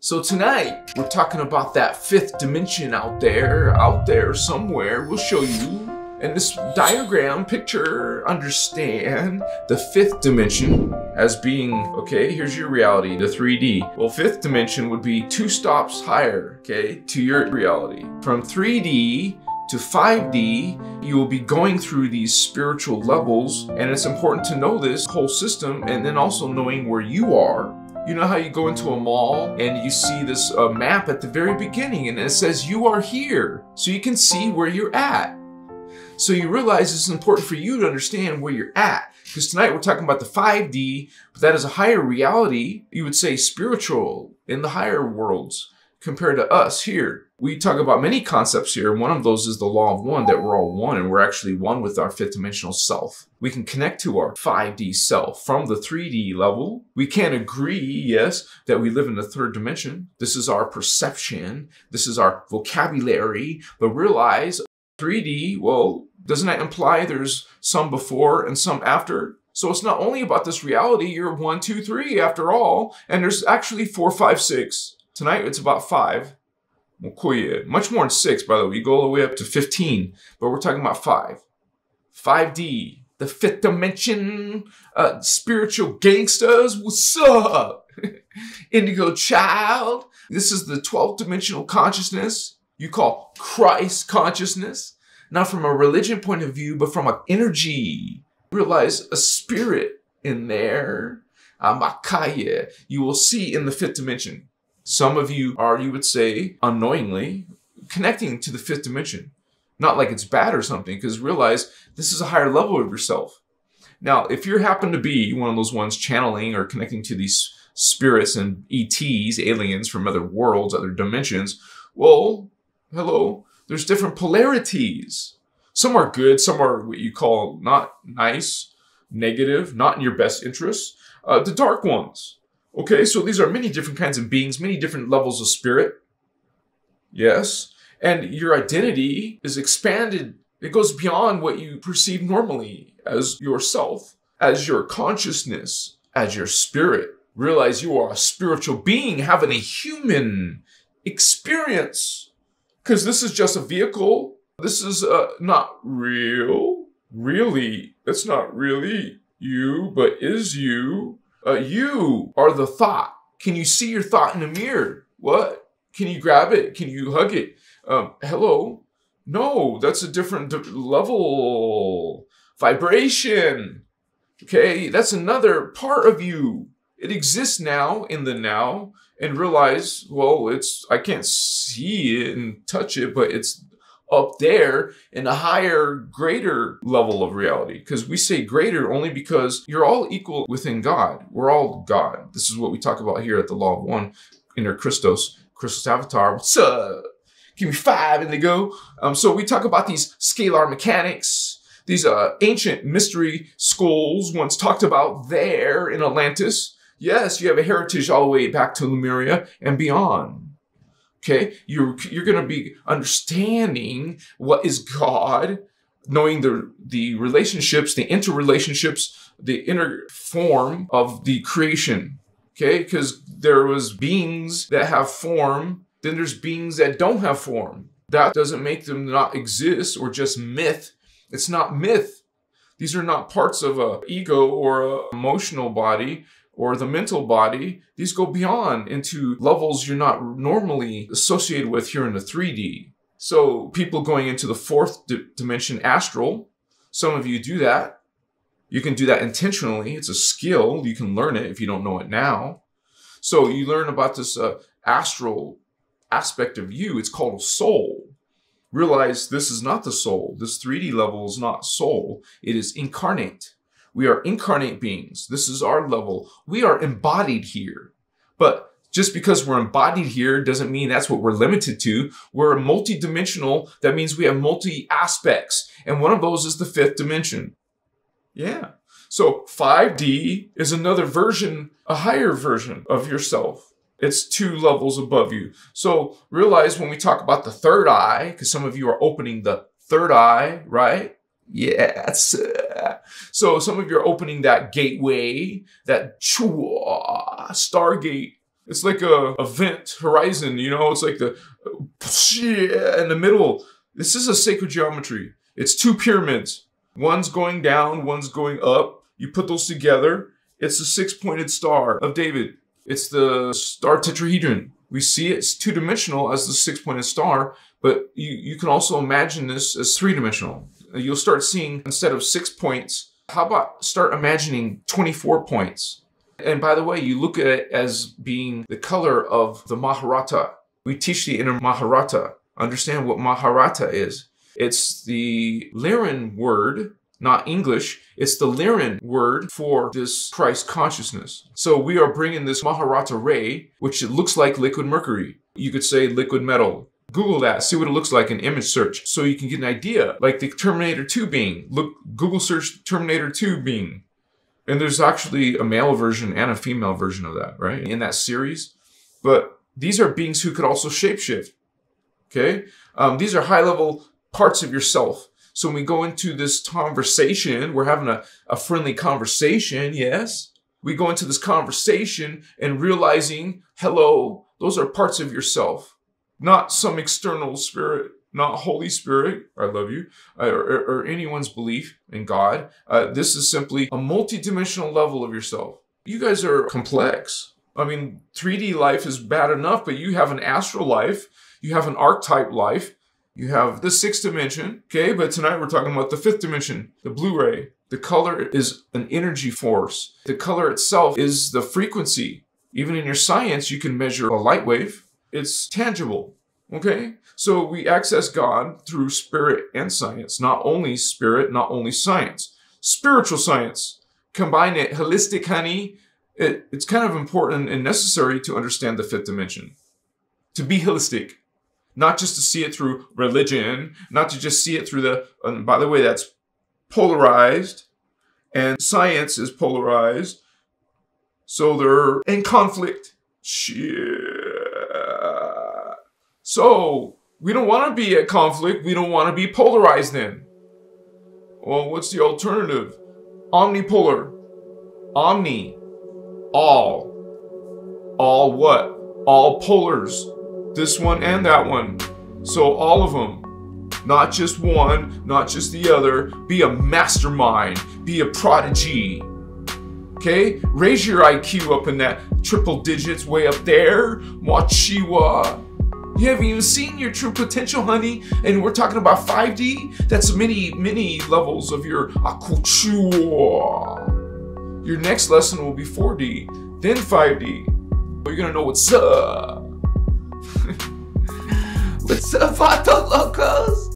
So tonight, we're talking about that fifth dimension out there somewhere. We'll show you in this diagram, picture, understand the fifth dimension as being, okay, here's your reality, the 3D. Well, fifth dimension would be 2 stops higher, okay, to your reality. From 3D to 5D, you will be going through these spiritual levels, and it's important to know this whole system and then also knowing where you are. You know how you go into a mall and you see this map at the very beginning and it says you are here, so you can see where you're at. So you realize it's important for you to understand where you're at, because tonight we're talking about the 5D, but that is a higher reality, you would say spiritual, in the higher worlds compared to us here. We talk about many concepts here. One of those is the law of one, that we're all one and we're actually one with our fifth dimensional self. We can connect to our 5D self from the 3D level. We can agree, yes, that we live in the third dimension. This is our perception. This is our vocabulary. But realize 3D, well, doesn't that imply there's some before and some after? So it's not only about this reality, you're 1, 2, 3 after all, and there's actually 4, 5, 6. Tonight it's about 5. Much more than 6, by the way. We go all the way up to 15, but we're talking about 5. 5D, the fifth dimension, spiritual gangsters, what's up? Indigo child. This is the 12th dimensional consciousness you call Christ consciousness. Not from a religion point of view, but from an energy. Realize a spirit in there. Amakaya, you will see in the fifth dimension. Some of you are, you would say, unknowingly connecting to the fifth dimension. Not like it's bad or something, because realize this is a higher level of yourself. Now, if you happen to be one of those ones channeling or connecting to these spirits and ETs, aliens from other worlds, other dimensions, well, hello, there's different polarities. Some are good, some are what you call not nice, negative, not in your best interest. The dark ones. Okay, so these are many different kinds of beings, many different levels of spirit. Yes. And your identity is expanded. It goes beyond what you perceive normally as yourself, as your consciousness, as your spirit. Realize you are a spiritual being having a human experience. Because this is just a vehicle. This is not real. Really, it's not really you, but is you. You are the thought. Can you see your thought in the mirror? What? Can you grab it? Can you hug it? Hello? No, that's a different level. Vibration. Okay, that's another part of you. It exists now in the now, and realize, well, I can't see it and touch it, but it's up there in a higher, greater level of reality. Because we say greater only because you're all equal within God. We're all God. This is what we talk about here at the Law of One, innerchristos, Christos avatar. What's up? Give me 5 indigo. So we talk about these scalar mechanics, these ancient mystery schools once talked about there in Atlantis. Yes, you have a heritage all the way back to Lemuria and beyond. Okay, you're going to be understanding what is God, knowing the relationships, the interrelationships, the inner form of the creation. Okay, because there was beings that have form, then there's beings that don't have form. That doesn't make them not exist or just myth. It's not myth. These are not parts of an ego or an emotional body or the mental body. These go beyond into levels you're not normally associated with here in the 3D. So people going into the 4th dimension astral, some of you do that. You can do that intentionally. It's a skill. You can learn it if you don't know it now. So you learn about this astral aspect of you. It's called a soul. Realize this is not the soul. This 3D level is not soul. It is incarnate. We are incarnate beings. This is our level. We are embodied here. But just because we're embodied here doesn't mean that's what we're limited to. We're multi-dimensional. That means we have multi-aspects. And one of those is the 5th dimension. Yeah. So 5D is another version, a higher version of yourself. It's 2 levels above you. So realize when we talk about the third eye, because some of you are opening the third eye, right? Yes. So some of you are opening that gateway, that Stargate It's like a event horizon, you know? It's like the in the middle. This is a sacred geometry. It's two pyramids. One's going down, one's going up. You put those together. It's the six-pointed star of David. It's the star tetrahedron. We see it's two-dimensional as the six-pointed star, but you can also imagine this as three-dimensional. You'll start seeing, instead of 6 points, how about start imagining 24 points? And by the way, you look at it as being the color of the Maharata. We teach the inner Maharata. Understand what Maharata is. It's the Lyran word, not English. It's the Lyran word for this Christ consciousness. So we are bringing this Maharata ray, which it looks like liquid mercury. You could say liquid metal. Google that, see what it looks like in image search so you can get an idea. Like the Terminator 2 being. Look, Google search Terminator 2 being. And there's actually a male version and a female version of that, right? In that series. But these are beings who could also shapeshift. Okay? These are high-level parts of yourself. So when we go into this conversation, we're having a friendly conversation, yes? We go into this conversation and realizing, hello, those are parts of yourself. Not some external spirit, not Holy Spirit, I love you, or anyone's belief in God. This is simply a multi-dimensional level of yourself. You guys are complex. I mean, 3D life is bad enough, but you have an astral life. You have an archetype life. You have the sixth dimension, okay? But tonight we're talking about the fifth dimension, the Blu-ray. The color is an energy force. The color itself is the frequency. Even in your science, you can measure a light wave. It's tangible, okay? So we access God through spirit and science. Not only spirit, not only science. Spiritual science. Combine it, holistic, honey. It's kind of important and necessary to understand the fifth dimension. To be holistic. Not just to see it through religion. Not to just see it through the... And by the way, that's polarized. And science is polarized. So they're in conflict. Shit. So, we don't want to be at conflict. We don't want to be polarized then. Well, what's the alternative? Omnipolar. Omni. All. All what? All polars. This one and that one. So all of them. Not just one, not just the other. Be a mastermind. Be a prodigy. Okay? Raise your IQ up in that triple digits way up there. Machiwa. You haven't even seen your true potential, honey. And we're talking about 5D. That's many levels of your akuchua. Your next lesson will be 4D, then 5D. You're gonna know what's up. What's up, Vato?